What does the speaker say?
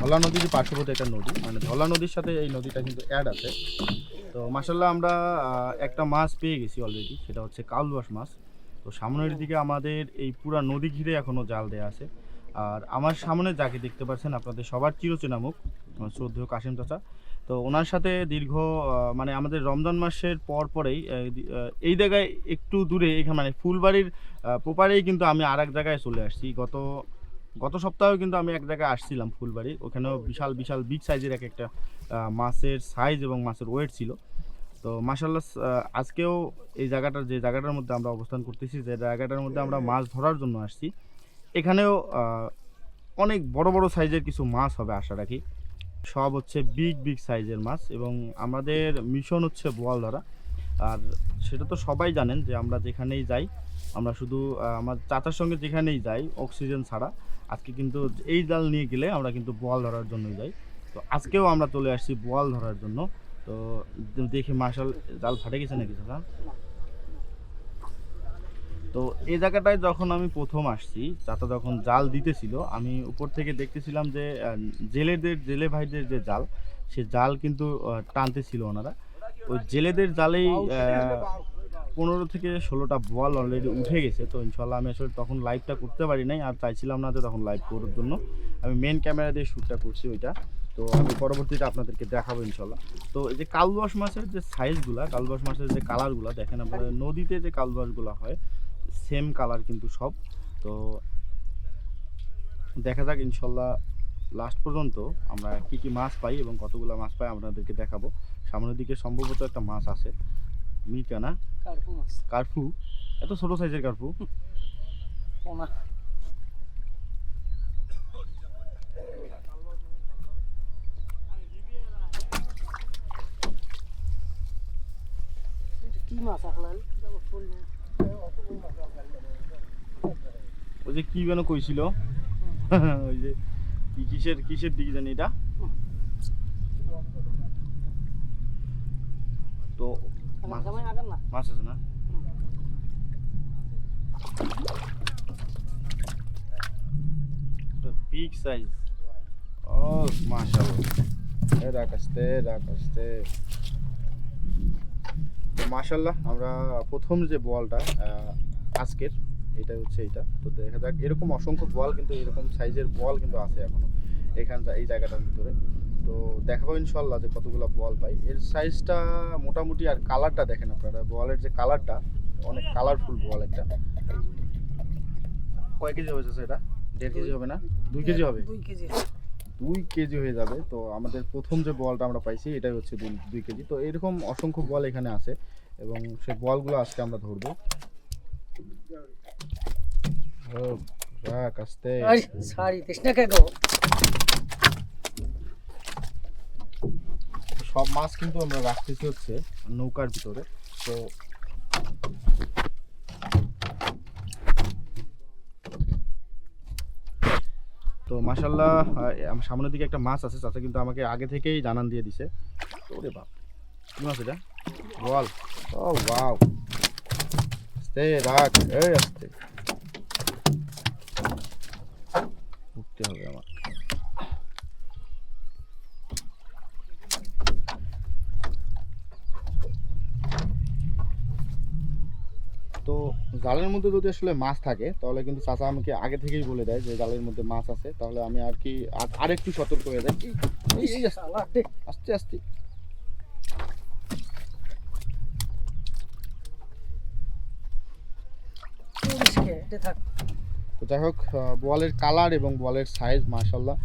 ধলা নদীর পার্শ্ববর্তী একটা নদী, মানে ধলা নদীর সাথে এই নদীটা কিন্তু অ্যাড আছে। তো মাশাল্লাহ আমরা একটা মাছ পেয়ে গেছি অলরেডি, সেটা হচ্ছে কালবাস মাছ। তো সামনের দিকে আমাদের এই পুরা নদী ঘিরে এখনও জাল দেওয়া আছে। আর আমার সামনে যাকে দেখতে পাচ্ছেন আপনাদের সবার চিরচেনা মুখ, শ্রদ্ধেয় কাশিম চাচা। তো ওনার সাথে দীর্ঘ মানে আমাদের রমজান মাসের পর পরেই এই জায়গায় একটু দূরে এখানে মানে ফুলবাড়ির প্রপারেই কিন্তু আমি আর এক জায়গায় চলে আসছি। গত সপ্তাহেও কিন্তু আমি এক জায়গায় আসছিলাম ফুলবাড়ি, ওখানেও বিশাল বিশাল বিগ সাইজের এক একটা মাছের সাইজ এবং মাছের ওয়েট ছিল। তো মাশাল্লাহ আজকেও এই জায়গাটার যে জায়গাটার মধ্যে আমরা অবস্থান করতেছি, যে জায়গাটার মধ্যে আমরা মাছ ধরার জন্য আসছি, এখানেও অনেক বড় বড় সাইজের কিছু মাছ হবে আশা রাখি। সব হচ্ছে বিগ বিগ সাইজের মাছ এবং আমাদের মিশন হচ্ছে বোয়াল ধরা। আর সেটা তো সবাই জানেন যে আমরা যেখানেই যাই, আমরা শুধু আমার চাচার সঙ্গে যেখানেই যাই অক্সিজেন ছাড়া, আজকে কিন্তু এই জাল নিয়ে গেলে আমরা কিন্তু বোয়াল ধরার জন্যই যাই। তো আজকেও আমরা চলে আসছি বোয়াল ধরার জন্য। তো দেখি মার্শাল জাল ফাটে গেছে নাকি চাচা? তো এই জায়গাটায় যখন আমি প্রথম আসছি, চাচা যখন জাল দিতেছিল, আমি উপর থেকে দেখতেছিলাম যে জেলে ভাইদের যে জাল, সে জাল কিন্তু টানতেছিল ওনারা। ওই জেলেদের জালেই 15 থেকে 16টা বোয়াল অলরেডি উঠে গেছে। তো ইনশাল্লাহ আমি আসলে তখন লাইভটা করতে পারি নাই, আর চাইছিলাম না যে তখন লাইভ করার জন্য। আমি মেন ক্যামেরা দিয়ে শ্যুটটা করছি ওইটা। তো আমি পরবর্তীতে আপনাদেরকে দেখাবো ইনশাল্লাহ। তো এই যে কালবাস মাছের যে সাইজগুলা, কালবাস মাছের যে কালারগুলো দেখেন আপনারা, নদীতে যে কালবাসগুলো হয় সেম কালার কিন্তু সব। তো দেখা যাক ইনশাল্লাহ লাস্ট পর্যন্ত আমরা কি কি মাছ পাই এবং কতগুলো মাছ পাই আপনাদেরকে দেখাবো। সামনের দিকে সম্ভবত একটা মাছ আছে, মিরকা না? কার্পু মাছ। কার্পু? এত ছোট সাইজের কার্পু? পোনা। কি মাছ আখলাল? ওই যে কি যেন কইছিল, ওই যে কি কিসের দিকে জানি এটা। তো মাছ আছে না? Big size. ও মাশাআল্লাহ, রাখাস্তে। তো মাশাআল্লাহ আমরা প্রথম যে বলটা আজকের, এটা হচ্ছে এইটা। তো দেখা যাক, এরকম অসংখ্য বল কিন্তু এরকম সাইজের বল কিন্তু আছে এখনো এখানটা এই জায়গাটার ভিতরে। তো দেখাবো ইনশাল্লাহ যে কতগুলো বল পাই। এর সাইজটা মোটামুটি, আর কালারটা দেখেন আপনারা, বলের যে কালারটা অনেক কালারফুল বল একটা। কয় কেজি হবে এটা? 1.5 কেজি হবে না? 2 কেজি হবে? 2 কেজি হয়ে যাবে। তো আমাদের প্রথম যে বলটা আমরা পাইছি এটাই হচ্ছে 2 কেজি। তো এরকম অসংখ্য বল এখানে আছে এবং সেই বলগুলো আজকে আমরা ধরবো। আস্তে সব মাছ কিন্তু আমরা রাখতেছি হচ্ছে নৌকার ভিতরে। তো মাশাআল্লাহ আমার সামনের দিকে একটা মাছ আছে, চাচা কিন্তু আমাকে আগে থেকেই জানান দিয়ে দিছে। ওরে বাপ, কি মাছ এটা? বল। ও ওয়াও, আস্তে রাখ, এই আস্তে উঠতে হবে আমার। তো জালের মধ্যে যদি আসলে মাছ থাকে তাহলে কিন্তু চাচা আমাকে আগে থেকেই বলে দেয় যে জালের মধ্যে মাছ আছে, তাহলে আমি আর কি আরেকটু সতর্ক হয়ে যাই। আস্তে আস্তে। তো যাই হোক, বলের কালার এবং বলের সাইজ মাশাআল্লাহ